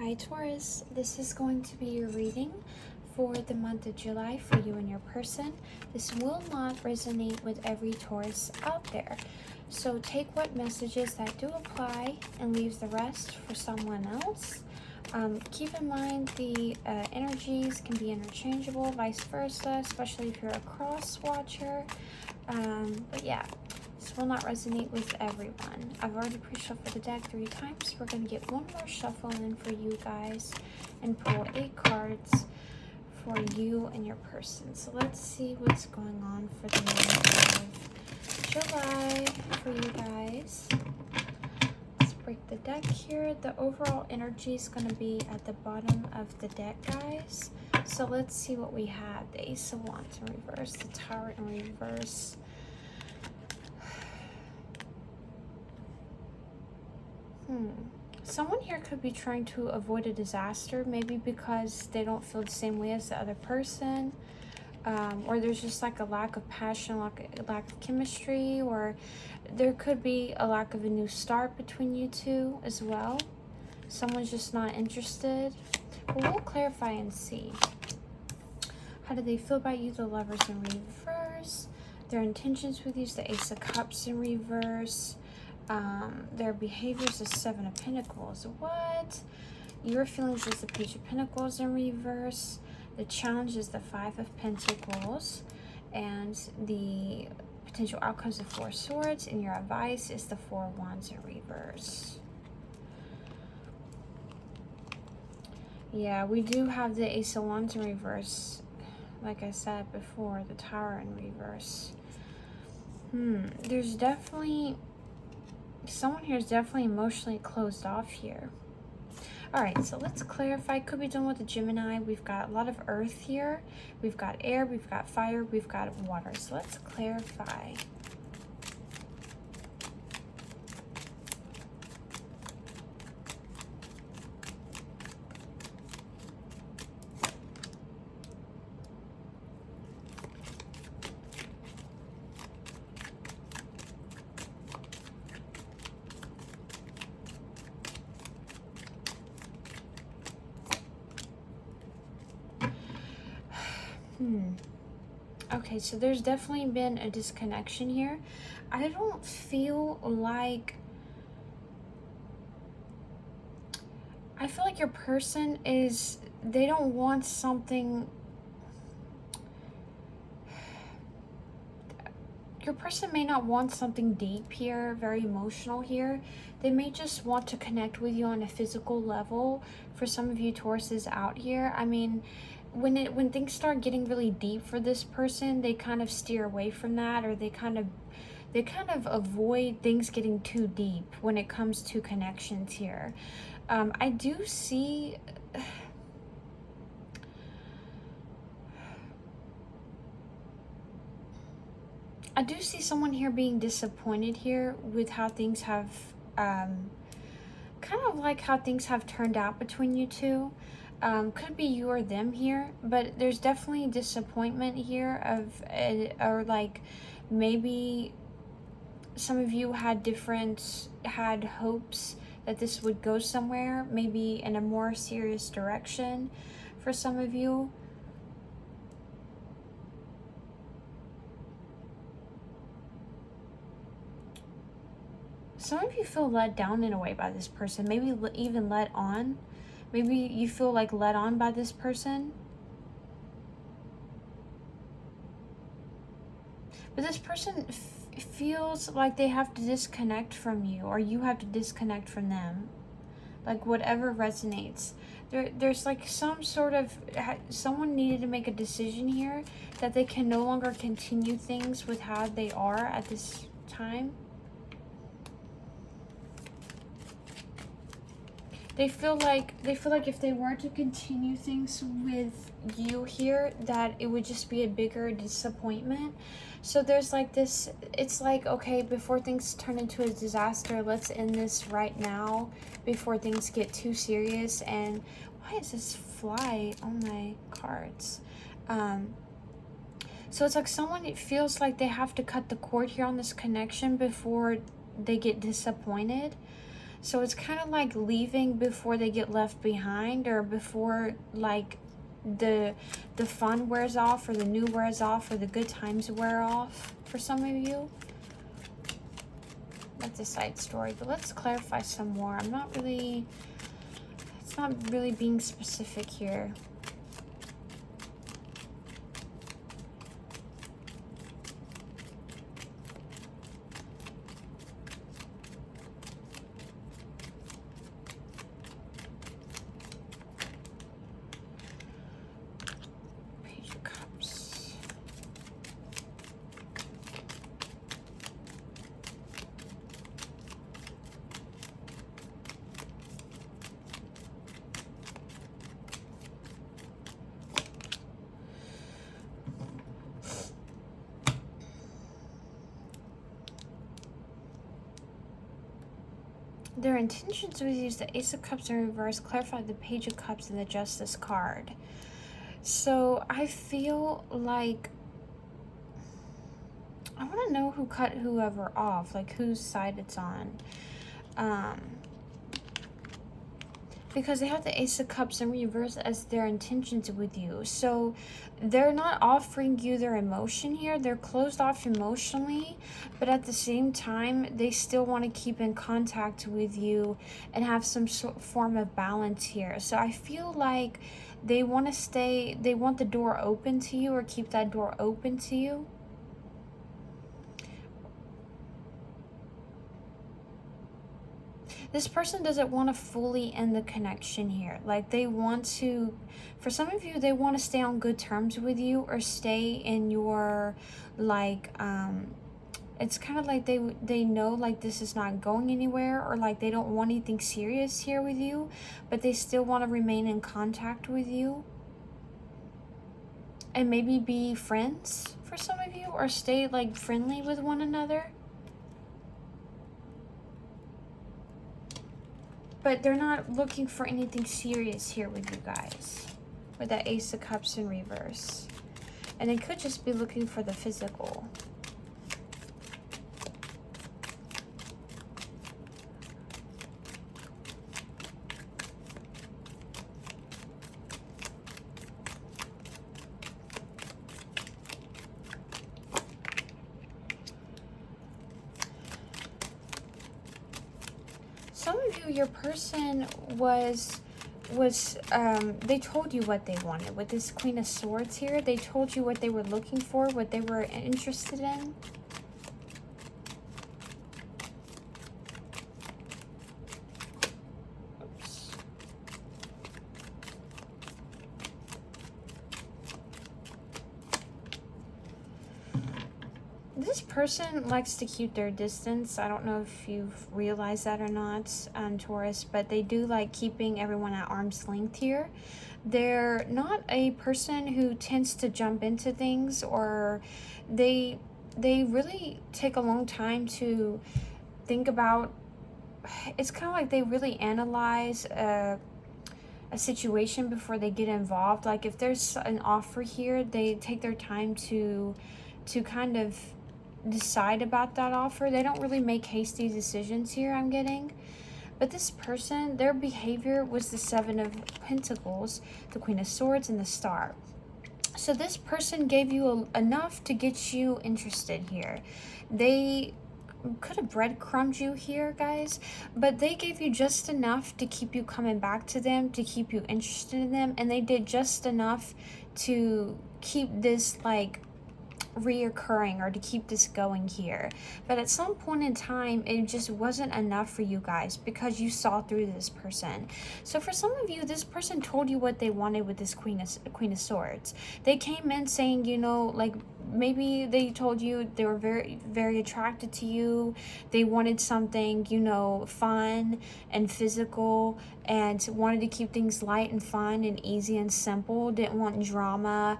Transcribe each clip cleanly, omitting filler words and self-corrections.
Hi Taurus, this is going to be your reading for the month of July for you and your person. This will not resonate with every Taurus out there. So take what messages that do apply and leave the rest for someone else. Keep in mind the energies can be interchangeable, vice versa, especially if you're a cross watcher. But yeah, this will not resonate with everyone. I've already pre-shuffled the deck 3 times. We're going to get one more shuffle in for you guys and pull 8 cards for you and your person. So let's see what's going on for the month of July for you guys. Let's break the deck here. The overall energy is going to be at the bottom of the deck, guys. So let's see what we have. The Ace of Wands in reverse, the Tower in reverse. Someone here could be trying to avoid a disaster, maybe because they don't feel the same way as the other person, or there's just like a lack of passion, lack of chemistry, or there could be a lack of a new start between you two as well. Someone's just not interested. But we'll clarify and see. How do they feel about you? The Lovers in reverse. Their intentions with you is the Ace of Cups in reverse. Their behaviors is 7 of Pentacles. What? Your feelings is the Page of Pentacles in reverse. The challenge is the 5 of Pentacles. And the potential outcomes of 4 Swords. And your advice is the 4 Wands in reverse. Yeah, we do have the Ace of Wands in reverse. Like I said before, the Tower in reverse. There's definitely... someone here is definitely emotionally closed off here. Alright, so let's clarify. Could be done with a Gemini. We've got a lot of earth here. We've got air, we've got fire, we've got water. So let's clarify. Okay, so there's definitely been a disconnection here. I don't feel like... I feel like your person is... they don't want something... your person may not want something deep here, very emotional here. They may just want to connect with you on a physical level. For some of you Tauruses out here, I mean... when things start getting really deep for this person, they kind of steer away from that, or they kind of avoid things getting too deep when it comes to connections here. I do see someone here being disappointed here with how things have kind of like how things have turned out between you two. Could be you or them here, but there's definitely disappointment here or like maybe some of you had hopes that this would go somewhere, maybe in a more serious direction for some of you. Some of you feel let down in a way by this person, maybe even let on. Maybe you feel like led on by this person. But this person feels like they have to disconnect from you, or you have to disconnect from them. Like whatever resonates. There's like some sort of... someone needed to make a decision here that they can no longer continue things with how they are at this time. They feel like if they were to continue things with you here, that it would just be a bigger disappointment. So there's like this, it's like, okay, before things turn into a disaster, let's end this right now before things get too serious. And why is this fly on my cards? So it's like someone, it feels like they have to cut the cord here on this connection before they get disappointed. So it's kind of like leaving before they get left behind, or before like the fun wears off, or the new wears off, or the good times wear off for some of you. That's a side story, but let's clarify some more. It's not really being specific here. Page of Cups. Their intentions with you is the Ace of Cups in reverse, clarify the Page of Cups, and the Justice card. So I feel like I want to know who cut whoever off, like whose side it's on. Because they have the Ace of Cups in reverse as their intentions with you. So they're not offering you their emotion here. They're closed off emotionally, but at the same time, they still want to keep in contact with you and have some form of balance here. So I feel like they want the door open to you, or keep that door open to you. This person doesn't want to fully end the connection here. Like they want to, for some of you, they want to stay on good terms with you, or stay in your, like, it's kind of like they know like this is not going anywhere, or like they don't want anything serious here with you, but they still want to remain in contact with you. And maybe be friends for some of you, or stay like friendly with one another. But they're not looking for anything serious here with you guys, with that Ace of Cups in reverse. And they could just be looking for the physical. Some of you, your person was they told you what they wanted. With this Queen of Swords here, they told you what they were looking for, what they were interested in. Oops. This person likes to keep their distance. I don't know if you've realized that or not, Taurus, but they do like keeping everyone at arm's length here. They're not a person who tends to jump into things, or they really take a long time to think about. It's kind of like they really analyze a situation before they get involved. Like if there's an offer here, they take their time to kind of decide about that offer. They don't really make hasty decisions here, I'm getting. But this person, their behavior was the Seven of Pentacles, the Queen of Swords, and the Star. So this person gave you enough to get you interested here. They could have breadcrumbed you here, guys, but they gave you just enough to keep you coming back to them, to keep you interested in them, and they did just enough to keep this like reoccurring, or to keep this going here. But at some point in time, it just wasn't enough for you guys, because you saw through this person. So for some of you, this person told you what they wanted with this Queen of Swords. They came in saying, you know, like maybe they told you they were very, very attracted to you. They wanted something, you know, fun and physical, and wanted to keep things light and fun and easy and simple. Didn't want drama.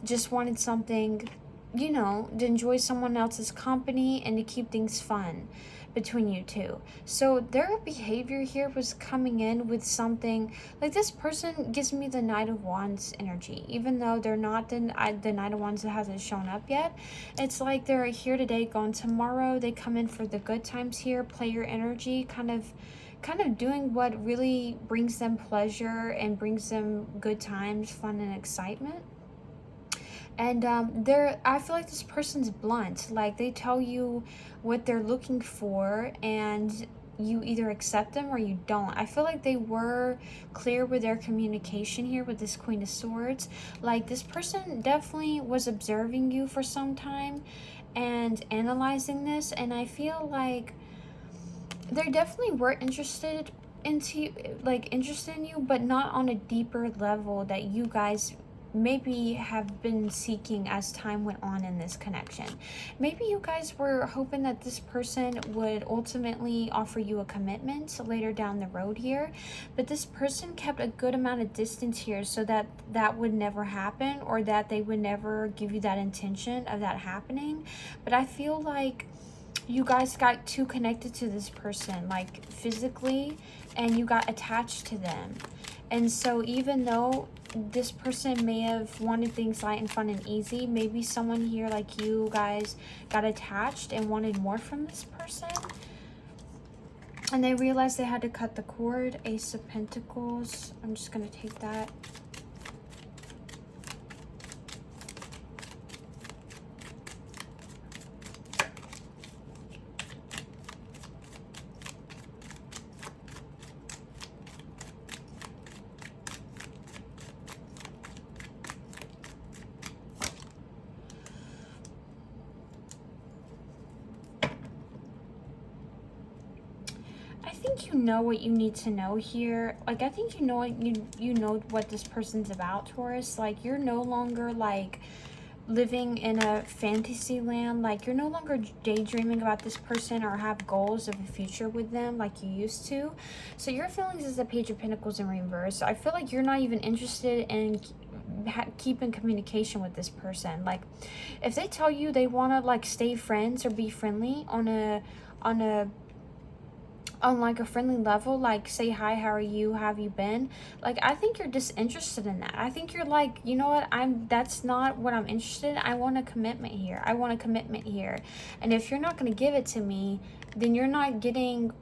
Just wanted something, you know, to enjoy someone else's company and to keep things fun. between you two. So their behavior here was coming in with something like, this person gives me the Knight of Wands energy, even though they're not the Knight of Wands that hasn't shown up yet. It's like they're here today, gone tomorrow. They come in for the good times here, player energy, kind of doing what really brings them pleasure and brings them good times, fun and excitement. And I feel like this person's blunt. Like, they tell you what they're looking for, and you either accept them or you don't. I feel like they were clear with their communication here with this Queen of Swords. Like, this person definitely was observing you for some time and analyzing this, and I feel like they definitely were interested in you, but not on a deeper level that you guys maybe have been seeking as time went on in this connection. Maybe you guys were hoping that this person would ultimately offer you a commitment later down the road here, but this person kept a good amount of distance here so that that would never happen, or that they would never give you that intention of that happening. But I feel like you guys got too connected to this person, like physically, and you got attached to them. And so even though this person may have wanted things light and fun and easy, maybe someone here like you guys got attached and wanted more from this person, and they realized they had to cut the cord. Ace of Pentacles. I'm just going to take that. I think you know what you need to know here. Like, I think you know what you know what this person's about, Taurus. Like, you're no longer like living in a fantasy land. Like, you're no longer daydreaming about this person or have goals of a future with them like you used to. So your feelings is the Page of Pentacles in reverse. I feel like you're not even interested in keeping communication with this person. Like, if they tell you they want to like stay friends or be friendly on like a friendly level, like say hi, how are you, how have you been, like I think you're disinterested in that. I think you're like, you know what, that's not what I'm interested in. I want a commitment here. I want a commitment here. And if you're not going to give it to me, then you're not getting,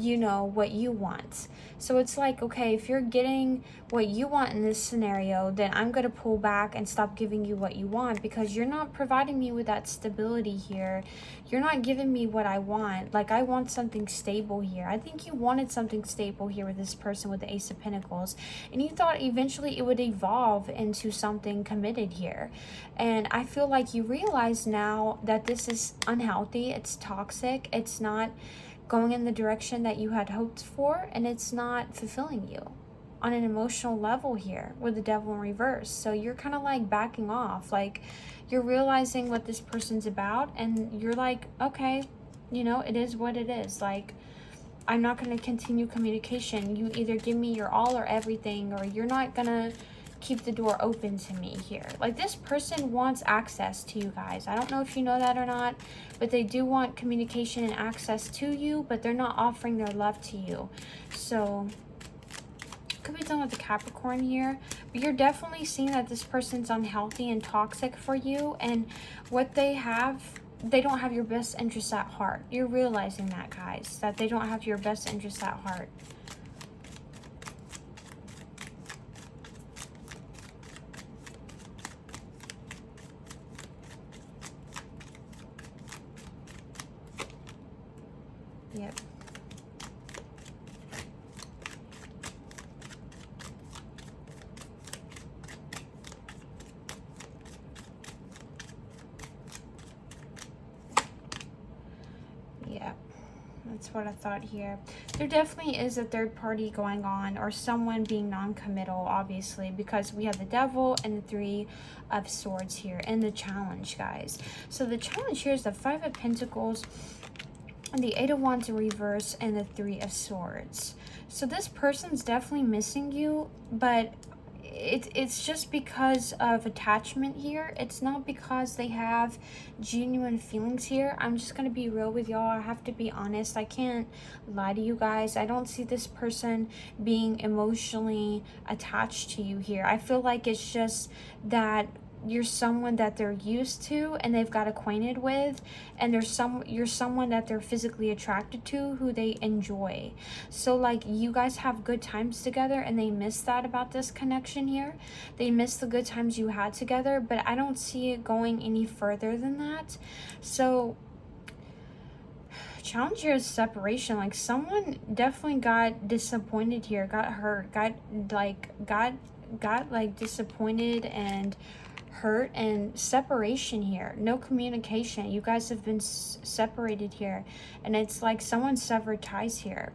you know, what you want. So it's like, okay, if you're getting what you want in this scenario, then I'm going to pull back and stop giving you what you want, because you're not providing me with that stability here. You're not giving me what I want. Like, I want something stable here. I think you wanted something stable here with this person with the Ace of Pentacles, and you thought eventually it would evolve into something committed here. And I feel like you realize now that this is unhealthy, it's toxic, it's not going in the direction that you had hoped for, and it's not fulfilling you on an emotional level here with the Devil in reverse. So you're kind of like backing off, like you're realizing what this person's about, and you're like, okay, you know, it is what it is. Like, I'm not going to continue communication. You either give me your all or everything, or you're not going to keep the door open to me here. Like, this person wants access to you guys. I don't know if you know that or not, but they do want communication and access to you, but they're not offering their love to you. So could be done with the Capricorn here, but you're definitely seeing that this person's unhealthy and toxic for you, and what they have, they don't have your best interests at heart. You're realizing that, guys, that they don't have your best interests at heart. Yep. Yeah, that's what I thought here. There definitely is a third party going on, or someone being non-committal, obviously, because we have the Devil and the Three of Swords here, and the challenge, guys. So the challenge here is the Five of Pentacles, and the Eight of Wands in reverse, and the Three of Swords. So this person's definitely missing you, but it's just because of attachment here. It's not because they have genuine feelings here. I'm just gonna be real with y'all. I have to be honest. I can't lie to you guys. I don't see this person being emotionally attached to you here. I feel like it's just that you're someone that they're used to and they've got acquainted with, and you're someone that they're physically attracted to, who they enjoy. So like, you guys have good times together and they miss that about this connection here. They miss the good times you had together, but I don't see it going any further than that. So challenge here is separation. Like, someone definitely got disappointed here, got hurt, got disappointed and hurt, and separation here. No communication. You guys have been separated here, and it's like someone severed ties here.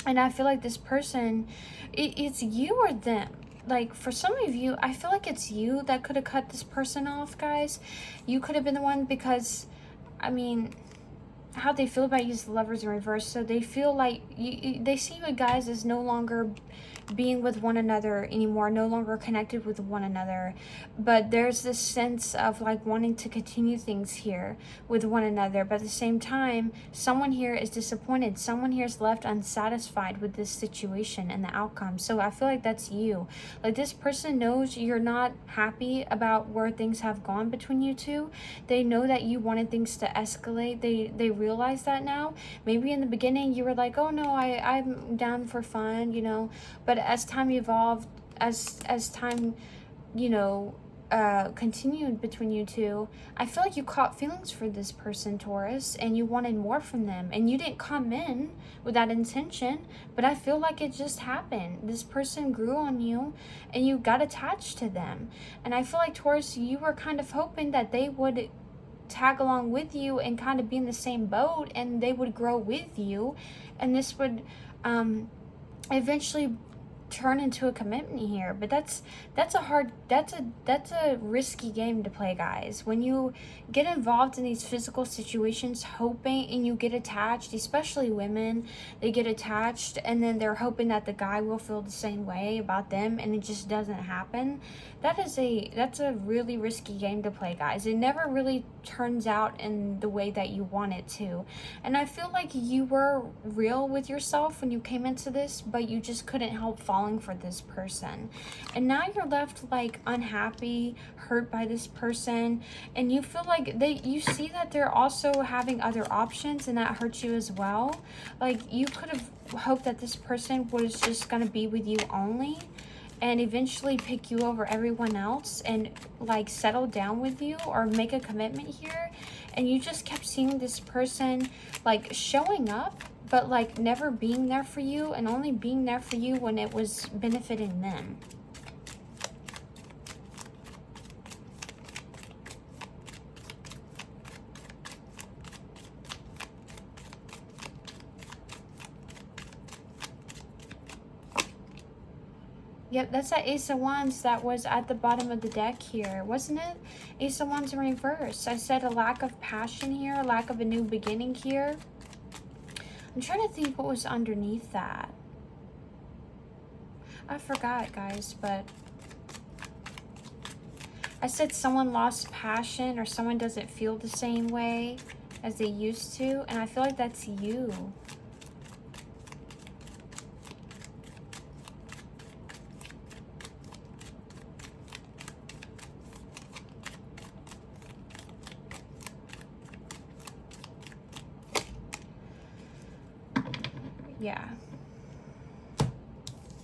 And I feel like this person, it's you or them. Like, for some of you, I feel like it's you that could have cut this person off, guys. You could have been the one, because I mean, how they feel about you is the Lovers in reverse. So they feel like they see you guys as no longer being with one another anymore, no longer connected with one another. But there's this sense of like wanting to continue things here with one another, but at the same time, someone here is disappointed. Someone here is left unsatisfied with this situation and the outcome. So I feel like that's you. Like, this person knows you're not happy about where things have gone between you two. They know that you wanted things to escalate. They realize that now. Maybe in the beginning you were like, oh no, I'm down for fun, you know, but as time evolved, as time, you know, continued between you two, I feel like you caught feelings for this person, Taurus, and you wanted more from them, and you didn't come in with that intention, but I feel like it just happened. This person grew on you and you got attached to them, and I feel like, Taurus, you were kind of hoping that they would tag along with you and kind of be in the same boat, and they would grow with you, and this would eventually turn into a commitment here. But that's a risky game to play, guys. When you get involved in these physical situations hoping, and you get attached, especially women, they get attached and then they're hoping that the guy will feel the same way about them, and it just doesn't happen. That's a really risky game to play, guys. It never really turns out in the way that you want it to. And I feel like you were real with yourself when you came into this, but you just couldn't help falling for this person. And now you're left like unhappy, hurt by this person, and you feel like you see that they're also having other options, and that hurts you as well. Like, you could have hoped that this person was just going to be with you only, and eventually pick you over everyone else and like settle down with you or make a commitment here. And you just kept seeing this person like showing up, but like never being there for you, and only being there for you when it was benefiting them. Yep, that's that Ace of Wands that was at the bottom of the deck here, wasn't it? Ace of Wands in reverse. I said a lack of passion here, a lack of a new beginning here. I'm trying to think what was underneath that. I forgot, guys, but I said someone lost passion, or someone doesn't feel the same way as they used to, and I feel like that's you. Yeah.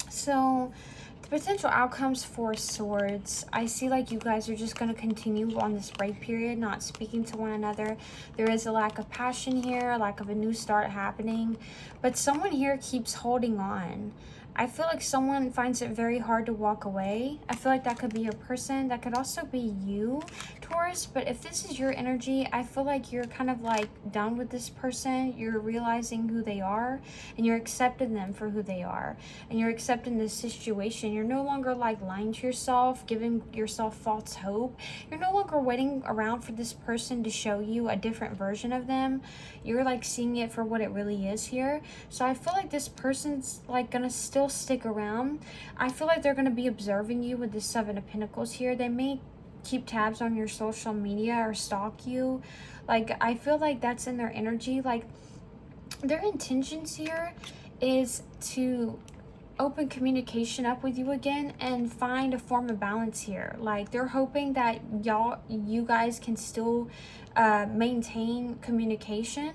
So the potential outcomes for Swords, I see like you guys are just going to continue on this break period, not speaking to one another. There is a lack of passion here, a lack of a new start happening, but someone here keeps holding on. I feel like someone finds it very hard to walk away. I feel like that could be your person. That could also be you, Taurus. But if this is your energy, I feel like you're kind of like done with this person. You're realizing who they are, and you're accepting them for who they are. And you're accepting this situation. You're no longer like lying to yourself, giving yourself false hope. You're no longer waiting around for this person to show you a different version of them. You're like seeing it for what it really is here. So I feel like this person's like gonna still still stick around. I feel like they're going to be observing you with the Seven of Pentacles here. They may keep tabs on your social media or stalk you. Like, I feel like that's in their energy. Like, their intentions here is to open communication up with you again and find a form of balance here. Like, they're hoping that you guys can still maintain communication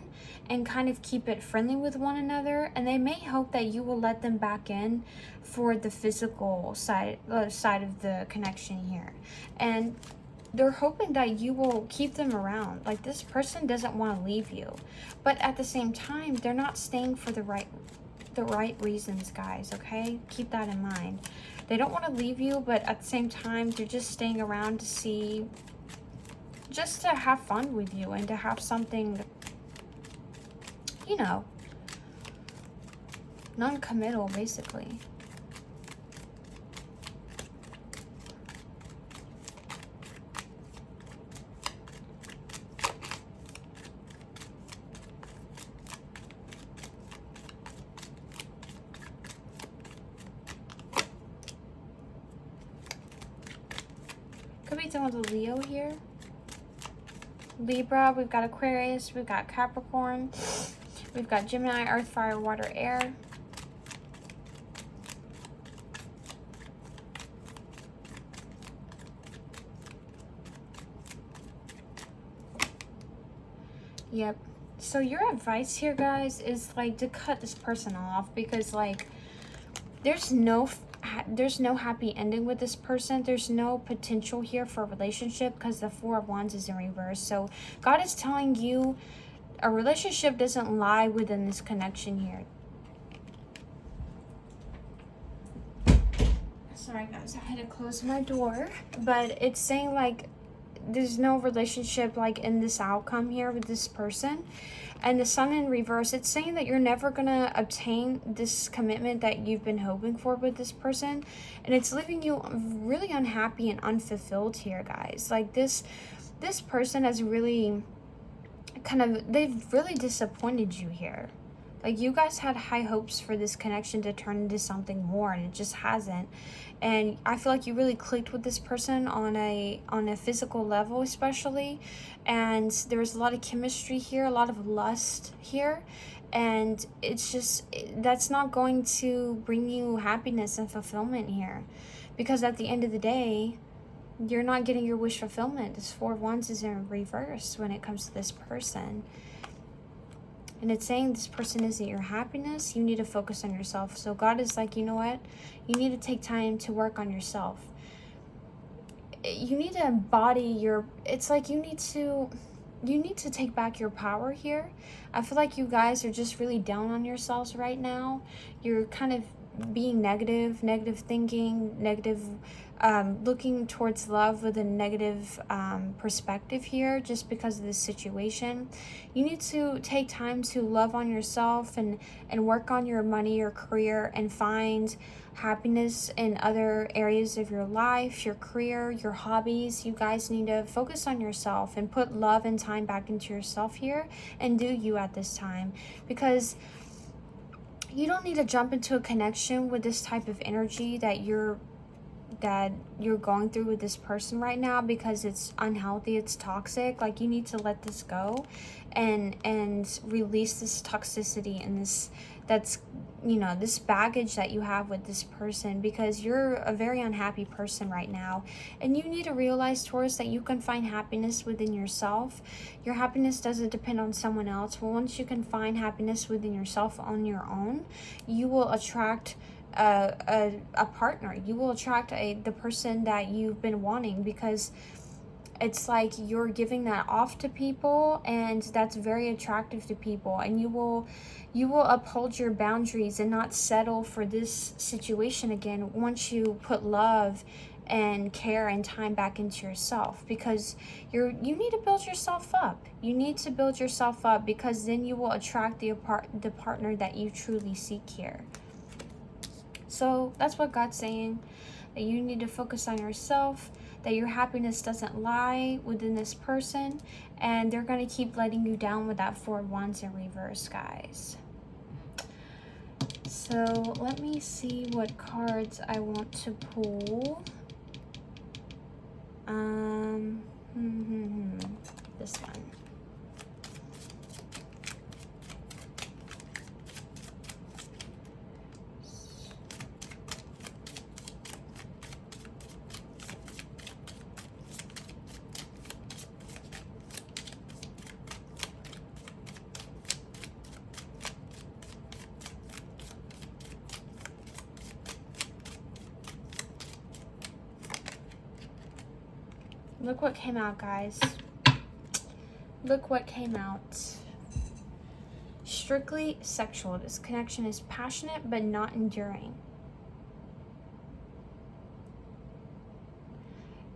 and kind of keep it friendly with one another, and they may hope that you will let them back in for the physical side of the connection here. And they're hoping that you will keep them around. Like, this person doesn't want to leave you, but at the same time, they're not staying for the right reasons, guys. Okay, keep that in mind. They don't want to leave you, but at the same time, they're just staying around to see, just to have fun with you and to have something, you know, non-committal, basically. Could be done with a Leo here. Libra, we've got Aquarius, we've got Capricorn, we've got Gemini, Earth, Fire, Water, Air. Yep. So your advice here, guys, is like to cut this person off, because like there's no happy ending with this person. There's no potential here for a relationship because the Four of Wands is in reverse. So God is telling you a relationship doesn't lie within this connection here. Sorry guys, I had to close my door. But it's saying like there's no relationship like in this outcome here with this person. And the Sun in reverse, it's saying that you're never gonna obtain this commitment that you've been hoping for with this person, and it's leaving you really unhappy and unfulfilled here, guys. Like this person has really they've really disappointed you here. Like, you guys had high hopes for this connection to turn into something more, and it just hasn't. And I feel like you really clicked with this person on a physical level, especially. And there was a lot of chemistry here, a lot of lust here. And it's just, that's not going to bring you happiness and fulfillment here. Because at the end of the day, you're not getting your wish fulfillment. This Four of Wands is in reverse when it comes to this person. And it's saying this person isn't your happiness. You need to focus on yourself. So God is like, you know what? You need to take time to work on yourself. You need to embody your... It's like you need to take back your power here. I feel like you guys are just really down on yourselves right now. You're kind of being negative thinking, looking towards love with a negative perspective here just because of this situation. You need to take time to love on yourself and work on your money, your career, and find happiness in other areas of your life, your career, your hobbies. You guys need to focus on yourself and put love and time back into yourself here and do you at this time, because you don't need to jump into a connection with this type of energy that you're going through with this person right now, because it's unhealthy, it's toxic. Like, you need to let this go and release this toxicity and this baggage that you have with this person, because you're a very unhappy person right now. And you need to realize, Taurus, that you can find happiness within yourself. Your happiness doesn't depend on someone else. But once you can find happiness within yourself on your own, you will attract a partner. You will attract the person that you've been wanting, because it's like you're giving that off to people, and that's very attractive to people. And you will uphold your boundaries and not settle for this situation again once you put love and care and time back into yourself, because you need to build yourself up. You need to build yourself up, because then you will attract the partner that you truly seek here. So that's what God's saying, that you need to focus on yourself, that your happiness doesn't lie within this person, and they're going to keep letting you down with that Four of Wands in reverse, guys. So So let me see what cards I want to pull. This one. Look what came out, guys. Look what came out. Strictly sexual. This connection is passionate but not enduring.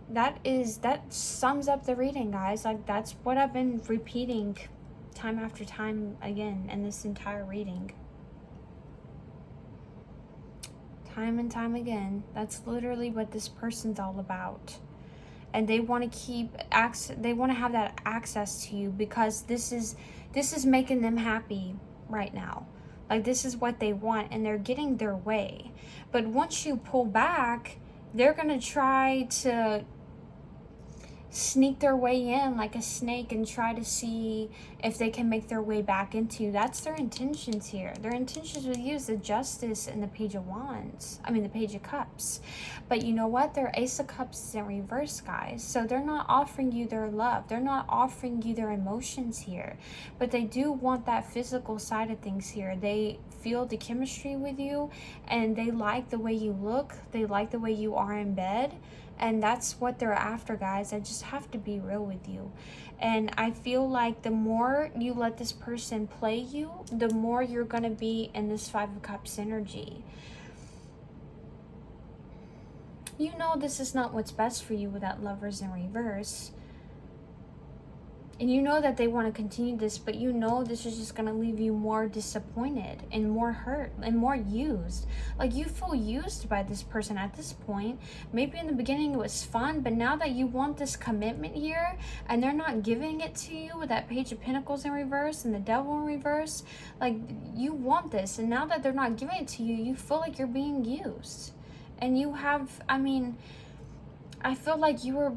That sums up the reading, guys. Like, that's what I've been repeating time after time again in this entire reading. Time and time again. That's literally what this person's all about. And they want to they want to have that access to you because this is making them happy right now. Like, this is what they want and they're getting their way. But once you pull back, they're going to try to sneak their way in like a snake and try to see if they can make their way back into you. That's their intentions here. Their intentions with you is the Justice and the Page of Wands. I mean, the Page of Cups. But you know what? Their Ace of Cups is in reverse, guys. So they're not offering you their love. They're not offering you their emotions here. But they do want that physical side of things here. They feel the chemistry with you and they like the way you look. They like the way you are in bed. And that's what they're after, guys. I just have to be real with you. And I feel like the more you let this person play you, the more you're going to be in this Five of Cups energy. You know this is not what's best for you with that Lovers in reverse. And you know that they want to continue this, but you know this is just going to leave you more disappointed and more hurt and more used. Like, you feel used by this person at this point. Maybe in the beginning it was fun, but now that you want this commitment here and they're not giving it to you with that Page of Pentacles in reverse and the Devil in reverse, like, you want this. And now that they're not giving it to you, you feel like you're being used. And you have, I mean, I feel like you were,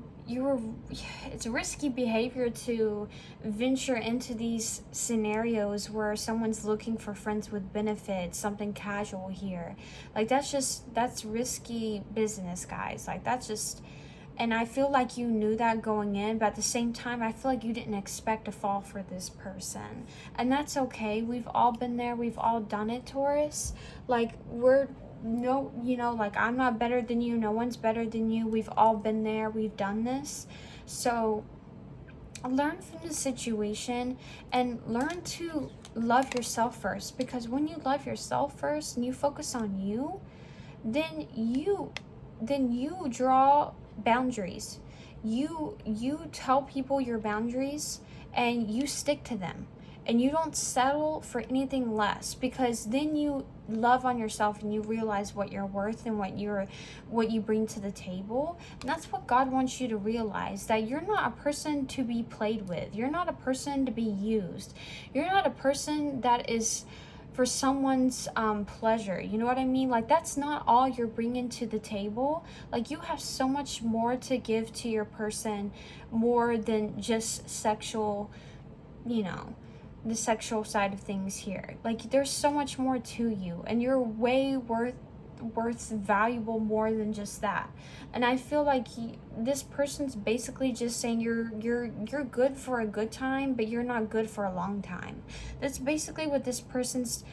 it's risky behavior to venture into these scenarios where someone's looking for friends with benefits, something casual here. Like, that's risky business, guys. Like, that's just, and I feel like you knew that going in, but at the same time, I feel like you didn't expect to fall for this person. And that's okay. We've all been there. We've all done it, Taurus. Like, no, you know, like, I'm not better than you, no one's better than you. We've all been there, we've done this. So learn from the situation and learn to love yourself first, because when you love yourself first and you focus on you, then you draw boundaries. You tell people your boundaries and you stick to them. And you don't settle for anything less, because then you love on yourself and you realize what you're worth and what you bring to the table. And that's what God wants you to realize, that you're not a person to be played with. You're not a person to be used. You're not a person that is for someone's pleasure. You know what I mean? Like, that's not all you're bringing to the table. Like, you have so much more to give to your person, more than just sexual, you know, the sexual side of things here. Like, there's so much more to you, and you're way worth valuable more than just that. And I feel like this person's basically just saying you're good for a good time, but you're not good for a long time. That's basically what this person's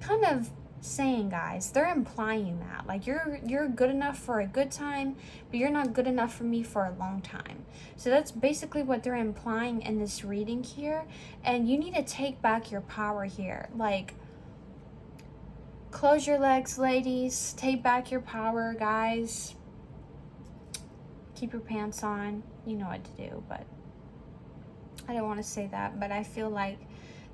kind of saying, guys. They're implying that, like, you're good enough for a good time, but you're not good enough for me for a long time. So that's basically what they're implying in this reading here. And you need to take back your power here. Like, close your legs, ladies. Take back your power, guys. Keep your pants on. You know what to do, but I don't want to say that, but I feel like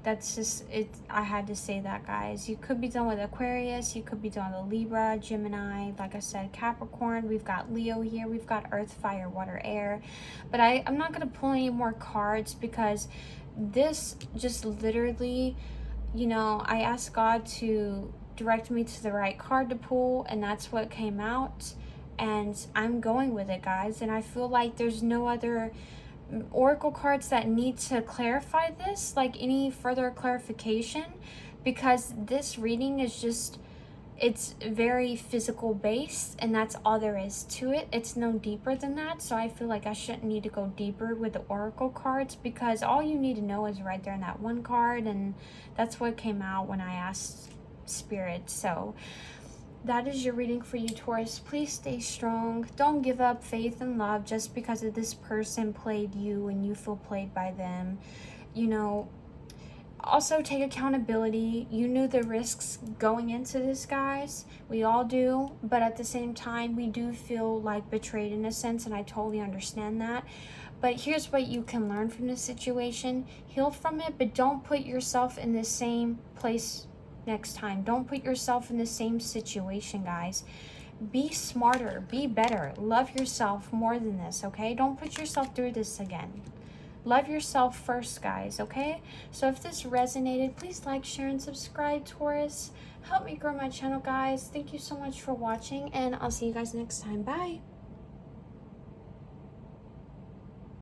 that's just it. I had to say that, guys. You could be done with Aquarius. You could be done with Libra, Gemini, like I said, Capricorn. We've got Leo here. We've got Earth, Fire, Water, Air. But I'm not going to pull any more cards, because this just literally, you know, I asked God to direct me to the right card to pull, and that's what came out. And I'm going with it, guys. And I feel like there's no other oracle cards that need to clarify this, like any further clarification, because this reading is just, it's very physical based, and that's all there is to it. It's no deeper than that. So I feel like I shouldn't need to go deeper with the oracle cards, because all you need to know is right there in that one card, and that's what came out when I asked Spirit. So that is your reading for you, Taurus. Please stay strong. Don't give up faith and love just because of this person played you and you feel played by them. You know, also take accountability. You knew the risks going into this, guys. We all do. But at the same time, we do feel like betrayed in a sense, and I totally understand that. But here's what you can learn from this situation. Heal from it, but don't put yourself in the same place next time. Don't put yourself in the same situation, guys. Be smarter, be better, love yourself more than this, okay? Don't put yourself through this again. Love yourself first, guys, okay? So if this resonated, please like, share, and subscribe, Taurus. Help me grow my channel, guys. Thank you so much for watching, and I'll see you guys next time. Bye.